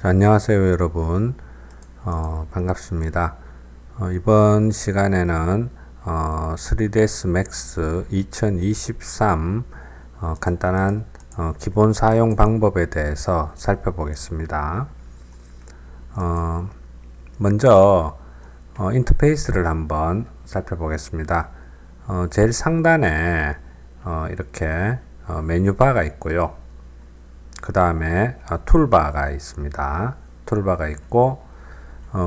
자, 안녕하세요 여러분. 반갑습니다. 이번 시간에는 3ds Max 2023 간단한 기본 사용 방법에 대해서 살펴보겠습니다. 먼저 인터페이스를 한번 살펴보겠습니다. 제일 상단에 이렇게 메뉴바가 있고요. 그 다음에 툴바가 있습니다. 툴바가 있고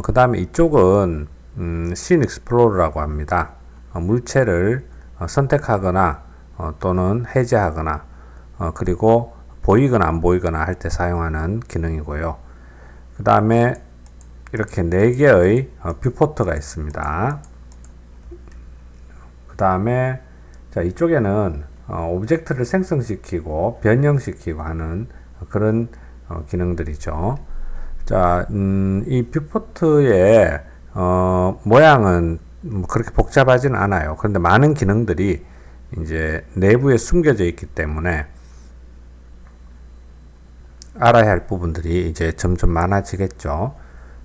그 다음에 이쪽은 씬 익스플로러라고 합니다. 물체를 선택하거나 또는 해제하거나 그리고 보이거나 안 보이거나 할 때 사용하는 기능이고요. 그 다음에 이렇게 4개의 뷰포트가 있습니다. 그 다음에 자, 이쪽에는 오브젝트를 생성시키고 변형시키고 하는 그런 기능들이죠. 자, 이 뷰포트의 모양은 뭐 그렇게 복잡하진 않아요. 그런데 많은 기능들이 이제 내부에 숨겨져 있기 때문에 알아야 할 부분들이 이제 점점 많아지겠죠.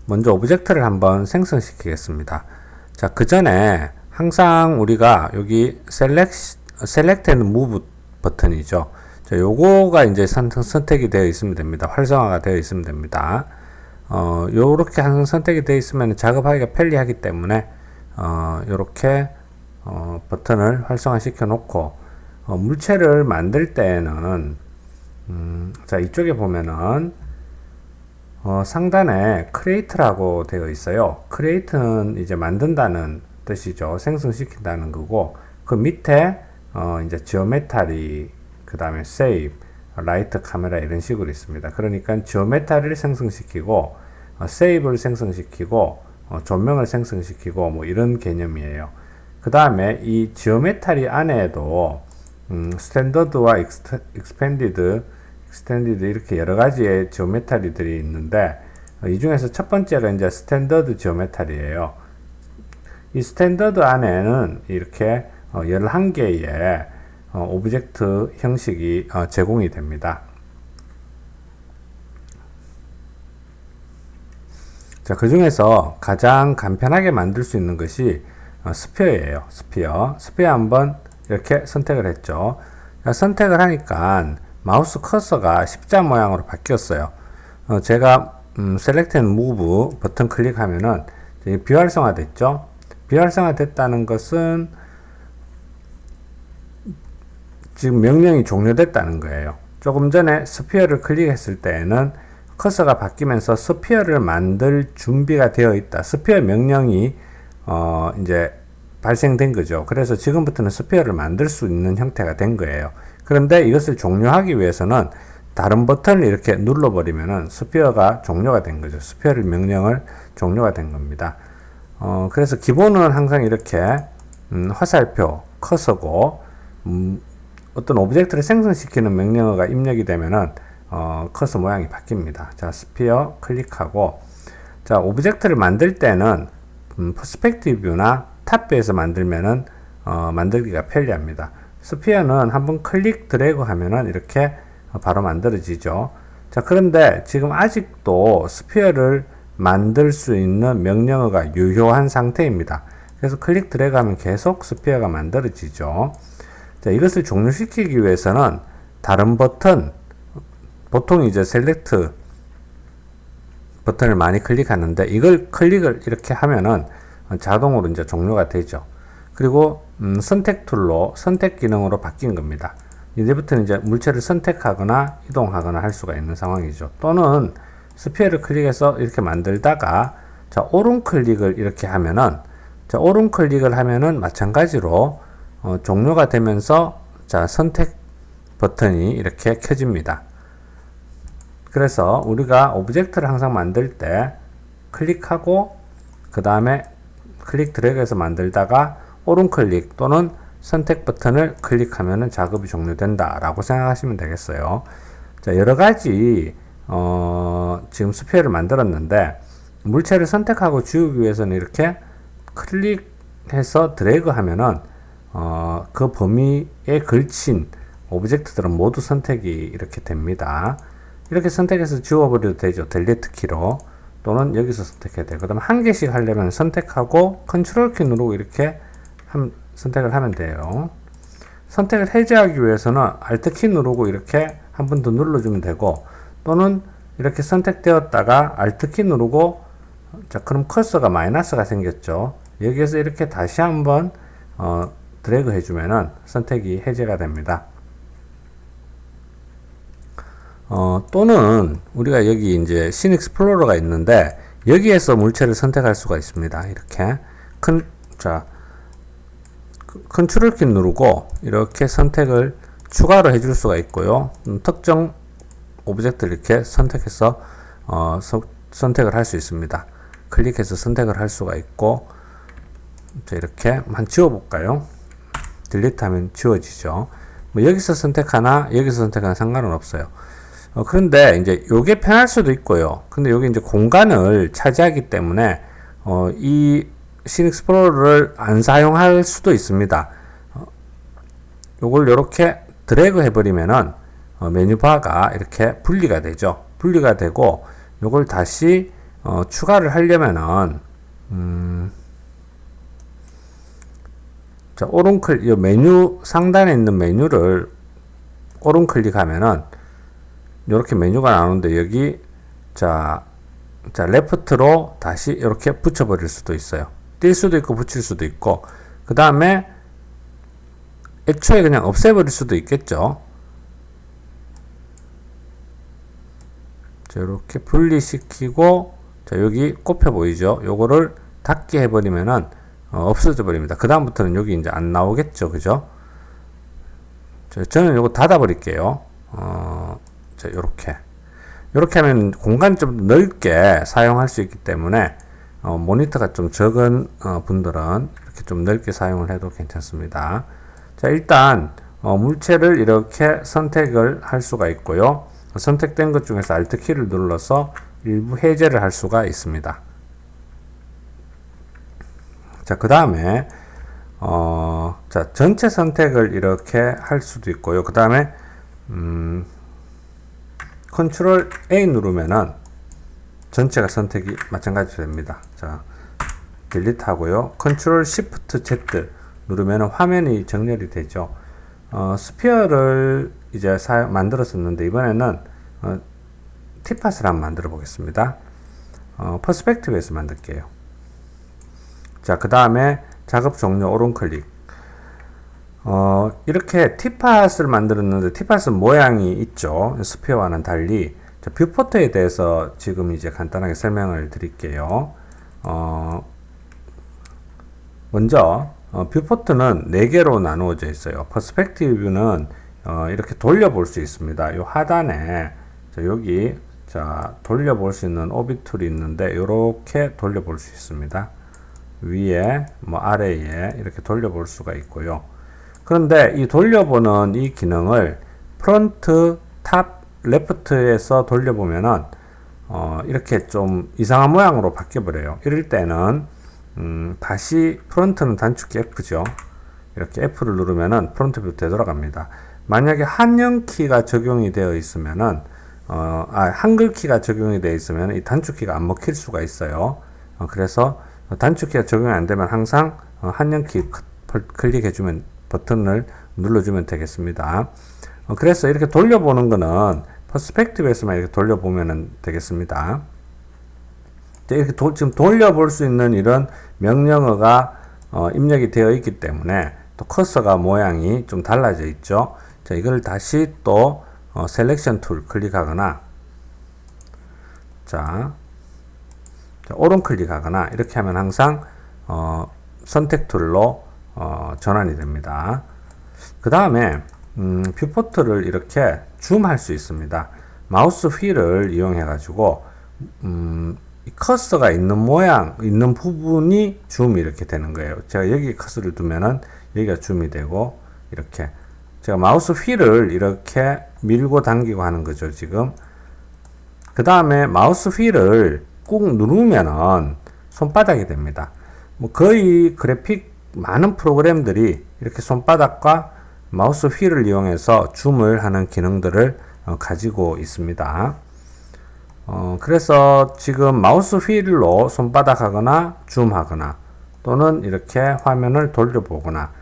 먼저 오브젝트를 한번 생성시키겠습니다. 자, 그 전에 항상 우리가 여기 Select and Move 버튼이죠. 자, 요거가 이제 선택이 되어 있으면 됩니다. 활성화가 되어 있으면 됩니다. 요렇게 항상 선택이 되어 있으면 작업하기가 편리하기 때문에 요렇게 버튼을 활성화 시켜 놓고 물체를 만들 때에는 자, 이쪽에 보면은 상단에 Create라고 되어 있어요. Create는 이제 만든다는 뜻이죠. 생성시킨다는 거고, 그 밑에 이제 지오메타리, 그 다음에 세이브, 라이트 카메라 이런 식으로 있습니다. 그러니까 지오메타리를 생성시키고 세이브를 생성시키고 조명을 생성시키고 뭐 이런 개념이에요. 그 다음에 이 지오메타리 안에도 스탠더드와 익스텐디드 이렇게 여러 가지의 지오메타리들이 있는데 이 중에서 첫 번째가 이제 스탠더드 지오메타리예요. 이 스탠더드 안에는 이렇게 11개의 오브젝트 형식이 제공이 됩니다. 자, 그 중에서 가장 간편하게 만들 수 있는 것이 스피어예요. 스피어 한번 이렇게 선택을 했죠. 자, 선택을 하니까 마우스 커서가 십자 모양으로 바뀌었어요. 제가 Select and Move 버튼 클릭하면은 비활성화 됐죠. 비활성화 됐다는 것은 지금 명령이 종료됐다는 거예요. 조금 전에 스피어를 클릭했을 때에는 커서가 바뀌면서 스피어를 만들 준비가 되어 있다. 스피어 명령이 이제 발생된 거죠. 그래서 지금부터는 스피어를 만들 수 있는 형태가 된 거예요. 그런데 이것을 종료하기 위해서는 다른 버튼을 이렇게 눌러버리면은 스피어가 종료가 된 거죠. 스피어를 명령을 종료가 된 겁니다. 그래서 기본은 항상 이렇게 화살표, 커서고 어떤 오브젝트를 생성시키는 명령어가 입력이 되면은 커서 모양이 바뀝니다. 자, 스피어 클릭하고, 자, 오브젝트를 만들 때는 퍼스펙티브 뷰나 탑뷰에서 만들면은 만들기가 편리합니다. 스피어는 한번 클릭 드래그 하면은 이렇게 바로 만들어지죠. 자, 그런데 지금 아직도 스피어를 만들 수 있는 명령어가 유효한 상태입니다. 그래서 클릭 드래그 하면 계속 스피어가 만들어지죠. 자, 이것을 종료시키기 위해서는 다른 버튼, 보통 이제 셀렉트 버튼을 많이 클릭하는데 이걸 클릭을 이렇게 하면은 자동으로 이제 종료가 되죠. 그리고 선택 툴로 선택 기능으로 바뀐 겁니다. 이제부터는 이제 물체를 선택하거나 이동하거나 할 수가 있는 상황이죠. 또는 스피어를 클릭해서 이렇게 만들다가 자, 오른 클릭을 이렇게 하면은 자, 오른 클릭을 하면은 마찬가지로 종료가 되면서 자, 선택 버튼이 이렇게 켜집니다. 그래서 우리가 오브젝트를 항상 만들 때 클릭하고 그 다음에 클릭 드래그해서 만들다가 오른 클릭 또는 선택 버튼을 클릭하면 작업이 종료된다 라고 생각하시면 되겠어요. 자, 여러가지 지금 스피어를 만들었는데 물체를 선택하고 지우기 위해서는 이렇게 클릭해서 드래그 하면은 그 범위에 걸친 오브젝트들은 모두 선택이 이렇게 됩니다. 이렇게 선택해서 지워버려도 되죠. 델리트 키로. 또는 여기서 선택해야 돼요. 그 다음에 한 개씩 하려면 선택하고 컨트롤 키 누르고 이렇게 선택을 하면 돼요. 선택을 해제하기 위해서는 Alt 키 누르고 이렇게 한 번 더 눌러주면 되고, 또는 이렇게 선택되었다가 Alt 키 누르고, 자, 그럼 커서가 마이너스가 생겼죠. 여기에서 이렇게 다시 한번 드래그 해주면은 선택이 해제가 됩니다. 또는 우리가 여기 이제 씬 익스플로러가 있는데 여기에서 물체를 선택할 수가 있습니다. 이렇게 컨트롤 키 누르고 이렇게 선택을 추가로 해줄 수가 있고요. 특정 오브젝트를 이렇게 선택해서 선택을 할 수 있습니다. 클릭해서 선택을 할 수가 있고, 자, 이렇게 한번 지워볼까요? 딜리트 하면 지워지죠. 뭐 여기서 선택하나 여기서 선택하나 상관은 없어요. 그런데 이제 요게 편할 수도 있고요. 근데 요게 이제 공간을 차지하기 때문에 이 씬 익스플로러를 안 사용할 수도 있습니다. 요걸 이렇게 드래그 해버리면은 메뉴바가 이렇게 분리가 되죠. 분리가 되고, 요걸 다시 추가를 하려면은 자, 오른클릭, 이 메뉴 상단에 있는 메뉴를 오른 클릭하면은 이렇게 메뉴가 나오는데, 여기 자 레프트로 다시 이렇게 붙여버릴 수도 있어요. 뛸 수도 있고 붙일 수도 있고, 그 다음에 애초에 그냥 없애버릴 수도 있겠죠. 자, 이렇게 분리시키고, 자, 여기 꼽혀 보이죠? 요거를 닫게 해버리면은 없어져 버립니다. 그 다음부터는 여기 이제 안 나오겠죠, 그죠? 자, 저는 요거 닫아 버릴게요. 자, 요렇게 하면 공간이 좀 넓게 사용할 수 있기 때문에 모니터가 좀 적은 분들은 이렇게 좀 넓게 사용을 해도 괜찮습니다. 자, 일단 물체를 이렇게 선택을 할 수가 있고요. 선택된 것 중에서 Alt 키를 눌러서 일부 해제를 할 수가 있습니다. 자, 그 다음에 자, 전체 선택을 이렇게 할 수도 있고요. 그 다음에 컨트롤 A 누르면은 전체가 선택이 마찬가지로 됩니다. 자, 딜리트 하고요. 컨트롤 Shift Z 누르면은 화면이 정렬이 되죠. 스피어를 이제 만들었었는데, 이번에는 티팟을 한번 만들어 보겠습니다. 퍼스펙티브에서 만들게요. 자, 그 다음에 작업 종료 오른 클릭. 이렇게 티팟을 만들었는데, 티팟은 모양이 있죠. 스피어와는 달리. 자, 뷰포트에 대해서 지금 이제 간단하게 설명을 드릴게요. 먼저 뷰포트는 4개로 나누어져 있어요. 퍼스펙티브는 이렇게 돌려볼 수 있습니다. 요 하단에 여기 돌려볼 수 있는 오비 툴이 있는데, 이렇게 돌려볼 수 있습니다. 위에 뭐 아래에 이렇게 돌려볼 수가 있고요. 그런데 이 돌려보는 이 기능을 프론트, 탑, 레프트에서 돌려보면은 이렇게 좀 이상한 모양으로 바뀌어 버려요. 이럴 때는 다시 프론트는 단축키 F죠. 이렇게 F를 누르면은 프론트 뷰 되돌아갑니다. 만약에 한영키가 적용이 되어 있으면은 한글키가 적용이 되어 있으면 이 단축키가 안 먹힐 수가 있어요. 그래서 단축키가 적용이 안 되면 항상 한영키 클릭해주면 버튼을 눌러주면 되겠습니다. 그래서 이렇게 돌려보는 거는 퍼스펙티브에서만 이렇게 돌려보면 되겠습니다. 이렇게 지금 돌려볼 수 있는 이런 명령어가 입력이 되어 있기 때문에 또 커서가 모양이 좀 달라져 있죠. 자, 이걸 다시 또 셀렉션 툴 클릭하거나 자, 오른 클릭하거나 이렇게 하면 항상 선택 툴로 전환이 됩니다. 그 다음에 뷰포트를 이렇게 줌할 수 있습니다. 마우스 휠을 이용해 가지고 커서가 있는 모양, 있는 부분이 줌이 이렇게 되는 거예요. 제가 여기 커서를 두면은 여기가 줌이 되고, 이렇게 제가 마우스 휠을 이렇게 밀고 당기고 하는 거죠, 지금. 그 다음에 마우스 휠을 꾹 누르면은 손바닥이 됩니다. 뭐 거의 그래픽 많은 프로그램들이 이렇게 손바닥과 마우스 휠을 이용해서 줌을 하는 기능들을 가지고 있습니다. 그래서 지금 마우스 휠로 손바닥 하거나 줌하거나 또는 이렇게 화면을 돌려보거나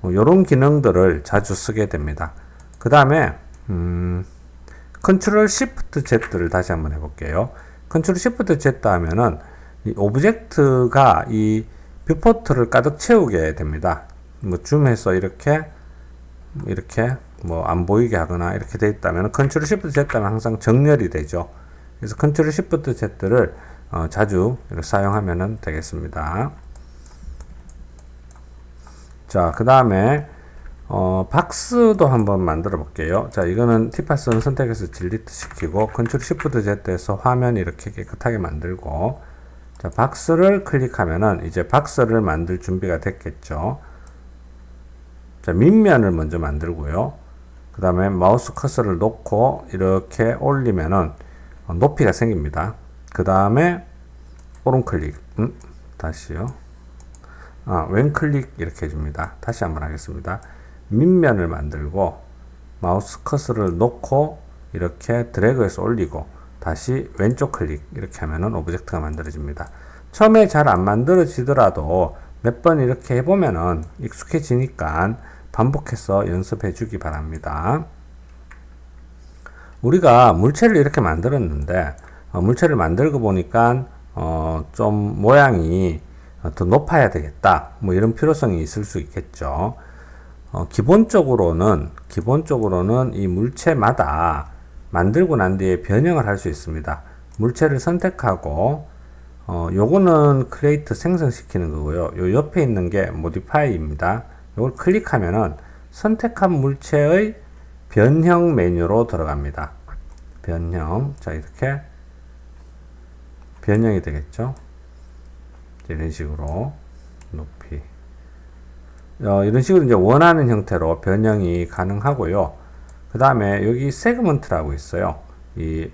이런 기능들을 자주 쓰게 됩니다. 그 다음에 컨트롤 시프트 Z를 다시 한번 해볼게요. 컨트롤 시프트 Z 하면은 이 오브젝트가 이 뷰포트를 가득 채우게 됩니다. 뭐 줌해서 이렇게 뭐 안 보이게 하거나 이렇게 되어 있다면 컨트롤 시프트 Z 하면 항상 정렬이 되죠. 그래서 컨트롤 시프트 Z를 자주 사용하면 되겠습니다. 자, 그 다음에 박스도 한번 만들어 볼게요. 자, 이거는 티파스는 선택해서 딜리트 시키고 컨트롤 시프트 Z에서 화면 이렇게 깨끗하게 만들고, 자, 박스를 클릭하면은 이제 박스를 만들 준비가 됐겠죠. 자, 밑면을 먼저 만들고요. 그 다음에 마우스 커서를 놓고 이렇게 올리면은 높이가 생깁니다. 그 다음에 오른 클릭, 다시요. 왼 클릭 이렇게 해줍니다. 다시 한번 하겠습니다. 밑면을 만들고 마우스 커서를 놓고 이렇게 드래그해서 올리고 다시 왼쪽 클릭 이렇게 하면은 오브젝트가 만들어집니다. 처음에 잘 안 만들어지더라도 몇 번 이렇게 해보면은 익숙해지니까 반복해서 연습해 주기 바랍니다. 우리가 물체를 이렇게 만들었는데 물체를 만들고 보니까 좀 모양이 더 높아야 되겠다, 뭐 이런 필요성이 있을 수 있겠죠. 기본적으로는 이 물체마다 만들고 난 뒤에 변형을 할 수 있습니다. 물체를 선택하고 요거는 크리에이트 생성시키는 거고요. 요 옆에 있는 게 모디파이입니다. 요걸 클릭하면은 선택한 물체의 변형 메뉴로 들어갑니다. 변형. 자, 이렇게 변형이 되겠죠. 이런 식으로 높이. 이런 식으로 이제 원하는 형태로 변형이 가능하고요. 그 다음에 여기 세그먼트라고 있어요. 이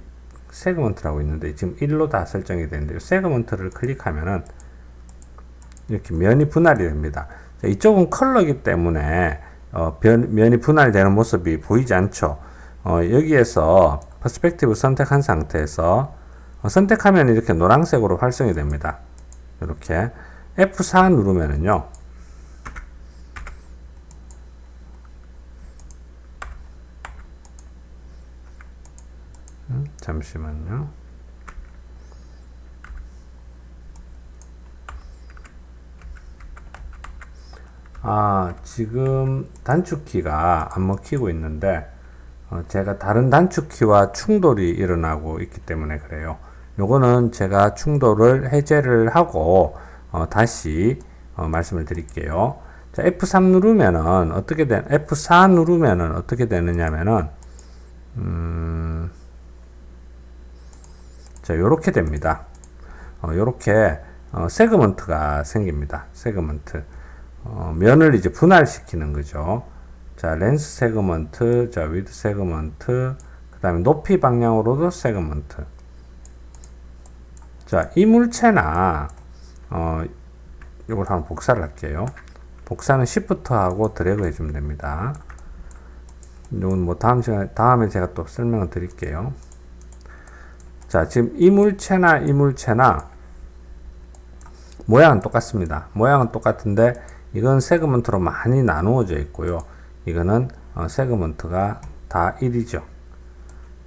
세그먼트라고 있는데 지금 1로 다 설정이 되는데 세그먼트를 클릭하면은 이렇게 면이 분할이 됩니다. 자, 이쪽은 컬러이기 때문에 면이 분할되는 모습이 보이지 않죠. 여기에서 퍼스펙티브 선택한 상태에서 선택하면 이렇게 노란색으로 활성이 됩니다. 이렇게 F4 누르면은요. 잠시만요. 지금 단축키가 안 먹히고 있는데 제가 다른 단축키와 충돌이 일어나고 있기 때문에 그래요. 요거는 제가 충돌을 해제를 하고 다시 말씀을 드릴게요. 자, F3 누르면은 F4 누르면은 어떻게 되느냐면은 자, 요렇게 됩니다. 요렇게 세그먼트가 생깁니다. 세그먼트. 면을 이제 분할시키는 거죠. 자, 렌스 세그먼트, 자, 위드 세그먼트, 그 다음에 높이 방향으로도 세그먼트. 자, 이 물체나, 이걸 한번 복사를 할게요. 복사는 Shift 하고 드래그 해주면 됩니다. 이건 뭐 다음에 제가 또 설명을 드릴게요. 자, 지금 이 물체나 모양은 똑같습니다. 모양은 똑같은데 이건 세그먼트로 많이 나누어져 있고요. 이거는 세그먼트가 다 1이죠.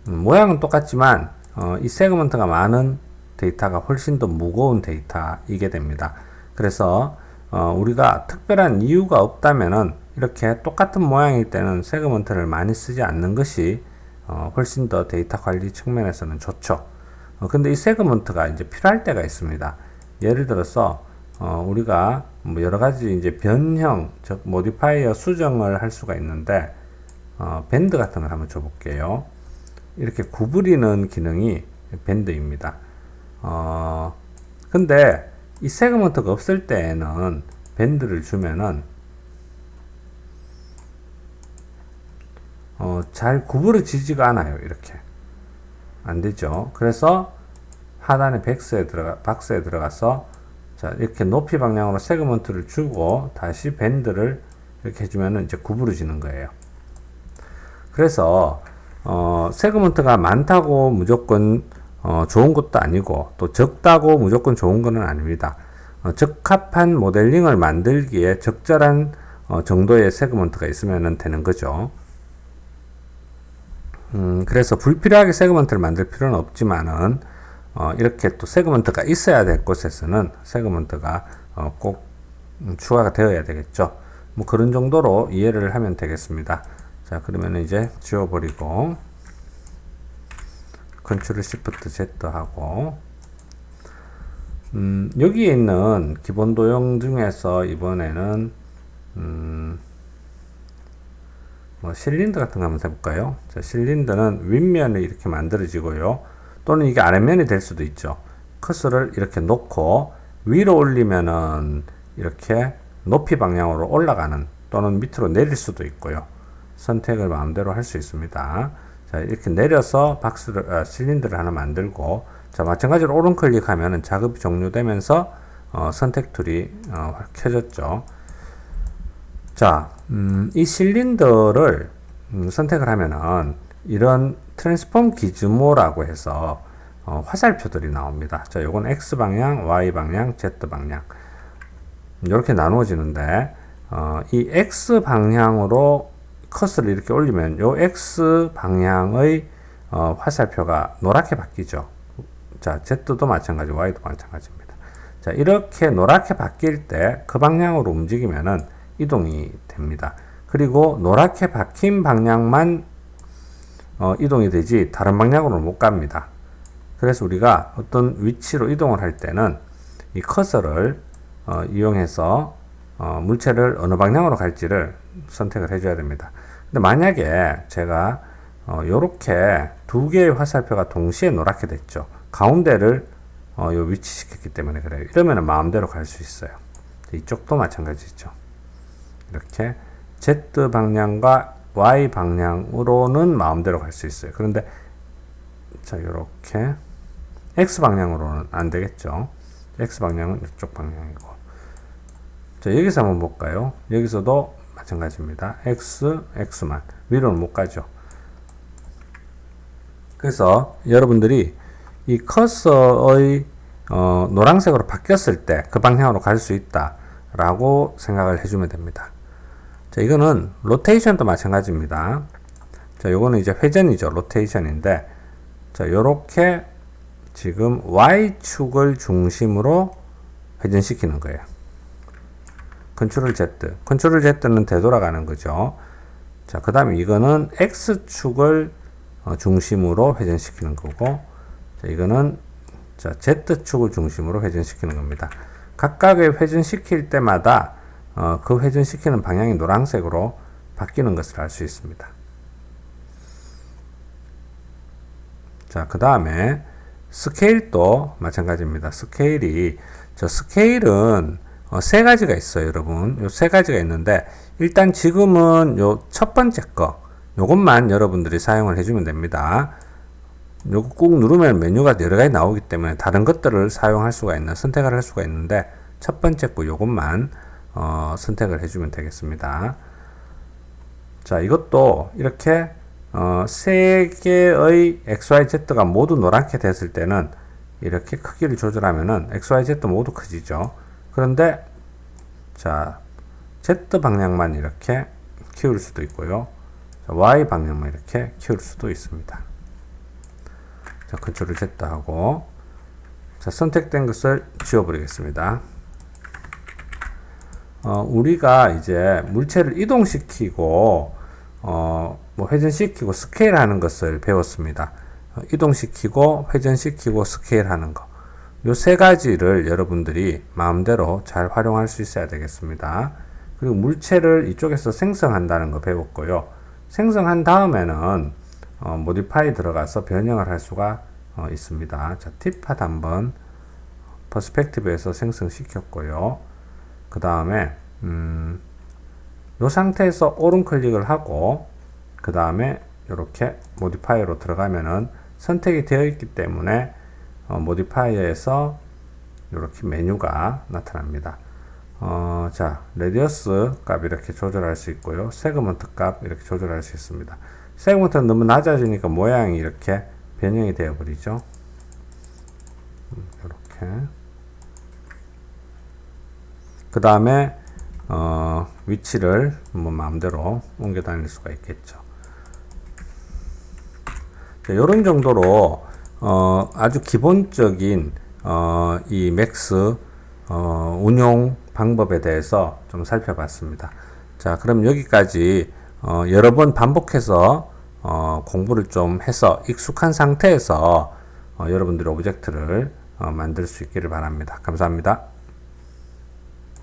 모양은 똑같지만 이 세그먼트가 많은 데이터가 훨씬 더 무거운 데이터이게 됩니다. 그래서 우리가 특별한 이유가 없다면은 이렇게 똑같은 모양일 때는 세그먼트를 많이 쓰지 않는 것이 훨씬 더 데이터 관리 측면에서는 좋죠. 근데 이 세그먼트가 이제 필요할 때가 있습니다. 예를 들어서 우리가 뭐 여러 가지 이제 변형, 즉 모디파이어 수정을 할 수가 있는데 밴드 같은 걸 한번 줘볼게요. 이렇게 구부리는 기능이 밴드입니다. 근데 이 세그먼트가 없을 때에는 밴드를 주면은 잘 구부러지지가 않아요. 이렇게 안 되죠. 그래서 하단에 박스에 들어가서 자, 이렇게 높이 방향으로 세그먼트를 주고 다시 밴드를 이렇게 해주면은 이제 구부러지는 거예요. 그래서 세그먼트가 많다고 무조건 좋은 것도 아니고 또 적다고 무조건 좋은 것은 아닙니다. 적합한 모델링을 만들기에 적절한 정도의 세그먼트가 있으면 되는 거죠. 그래서 불필요하게 세그먼트를 만들 필요는 없지만은 이렇게 또 세그먼트가 있어야 될 곳에서는 세그먼트가 꼭 추가가 되어야 되겠죠. 뭐 그런 정도로 이해를 하면 되겠습니다. 자, 그러면 이제 지워버리고 컨트롤 시프트 Z 하고 여기에 있는 기본 도형 중에서 이번에는 뭐 실린더 같은 거 한번 해볼까요? 자, 실린더는 윗면이 이렇게 만들어지고요. 또는 이게 아랫면이 될 수도 있죠. 커서를 이렇게 놓고 위로 올리면은 이렇게 높이 방향으로 올라가는 또는 밑으로 내릴 수도 있고요. 선택을 마음대로 할 수 있습니다. 자, 이렇게 내려서 실린더를 하나 만들고, 자, 마찬가지로 오른 클릭하면은 작업이 종료되면서 선택 툴이 켜졌죠. 자, 이 실린더를 선택을 하면은 이런 트랜스폼 기즈모라고 해서 화살표들이 나옵니다. 자, 요건 X방향, Y방향, Z방향 이렇게 나누어지는데 이 X방향으로 커서를 이렇게 올리면 요 X방향의 화살표가 노랗게 바뀌죠. 자, Z도 마찬가지, Y도 마찬가지입니다. 자, 이렇게 노랗게 바뀔 때 그 방향으로 움직이면은 이동이 됩니다. 그리고 노랗게 박힌 방향만 이동이 되지 다른 방향으로는 못 갑니다. 그래서 우리가 어떤 위치로 이동을 할 때는 이 커서를 이용해서 물체를 어느 방향으로 갈지를 선택을 해줘야 됩니다. 근데 만약에 제가 요렇게 두 개의 화살표가 동시에 노랗게 됐죠. 가운데를 요 위치시켰기 때문에 그래요. 이러면 마음대로 갈 수 있어요. 이쪽도 마찬가지죠. 이렇게 Z 방향과 Y 방향으로는 마음대로 갈 수 있어요. 그런데 자, 요렇게 X 방향으로는 안 되겠죠. X 방향은 이쪽 방향이고. 자, 여기서 한번 볼까요? 여기서도 마찬가지입니다. X, X만. 위로는 못 가죠. 그래서 여러분들이 이 커서의 노란색으로 바뀌었을 때 그 방향으로 갈 수 있다 라고 생각을 해주면 됩니다. 자, 이거는 로테이션도 마찬가지입니다. 자, 요거는 이제 회전이죠. 로테이션인데, 자, 요렇게 지금 Y축을 중심으로 회전시키는 거예요. 컨트롤 Z. 컨트롤 Z는 되돌아가는 거죠. 자, 그 다음에 이거는 X축을 중심으로 회전시키는 거고, 자, 이거는 자, Z축을 중심으로 회전시키는 겁니다. 각각의 회전시킬 때마다 그 회전시키는 방향이 노란색으로 바뀌는 것을 알 수 있습니다. 자, 그 다음에 스케일도 마찬가지입니다. 스케일은 세 가지가 있어요, 여러분. 요 세 가지가 있는데, 일단 지금은 요 첫 번째 거, 요것만 여러분들이 사용을 해주면 됩니다. 요거 꾹 누르면 메뉴가 여러 가지 나오기 때문에 다른 것들을 사용할 수가 선택을 할 수가 있는데, 첫 번째 거 요것만 선택을 해주면 되겠습니다. 자, 이것도 이렇게 세 개의 XYZ가 모두 노랗게 됐을 때는 이렇게 크기를 조절하면은 XYZ 모두 커지죠. 그런데 자, Z 방향만 이렇게 키울 수도 있고요. 자, Y 방향만 이렇게 키울 수도 있습니다. 자, 컨트롤 Z 하고, 자, 선택된 것을 지워버리겠습니다. 우리가 이제 물체를 이동시키고 뭐 회전시키고 스케일 하는 것을 배웠습니다. 이동시키고 회전시키고 스케일 하는 거, 요 세 가지를 여러분들이 마음대로 잘 활용할 수 있어야 되겠습니다. 그리고 물체를 이쪽에서 생성한다는 거 배웠고요. 생성한 다음에는 모디파이 들어가서 변형을 할 수가 있습니다. 자, 팁팟 한번 퍼스펙티브에서 생성시켰고요. 그 다음에 이 상태에서 오른 클릭을 하고, 그 다음에 이렇게 모디파이어로 들어가면은 선택이 되어 있기 때문에 모디파이어에서 이렇게 메뉴가 나타납니다. 자, 레디어스 값 이렇게 조절할 수 있고요. 세그먼트 값 이렇게 조절할 수 있습니다. 세그먼트가 너무 낮아지니까 모양이 이렇게 변형이 되어 버리죠. 이렇게. 그 다음에 위치를 뭐 마음대로 옮겨 다닐 수가 있겠죠. 이런 정도로 아주 기본적인 이 맥스 운용 방법에 대해서 좀 살펴봤습니다. 자, 그럼 여기까지 여러 번 반복해서 공부를 좀 해서 익숙한 상태에서 여러분들이 오브젝트를 만들 수 있기를 바랍니다. 감사합니다.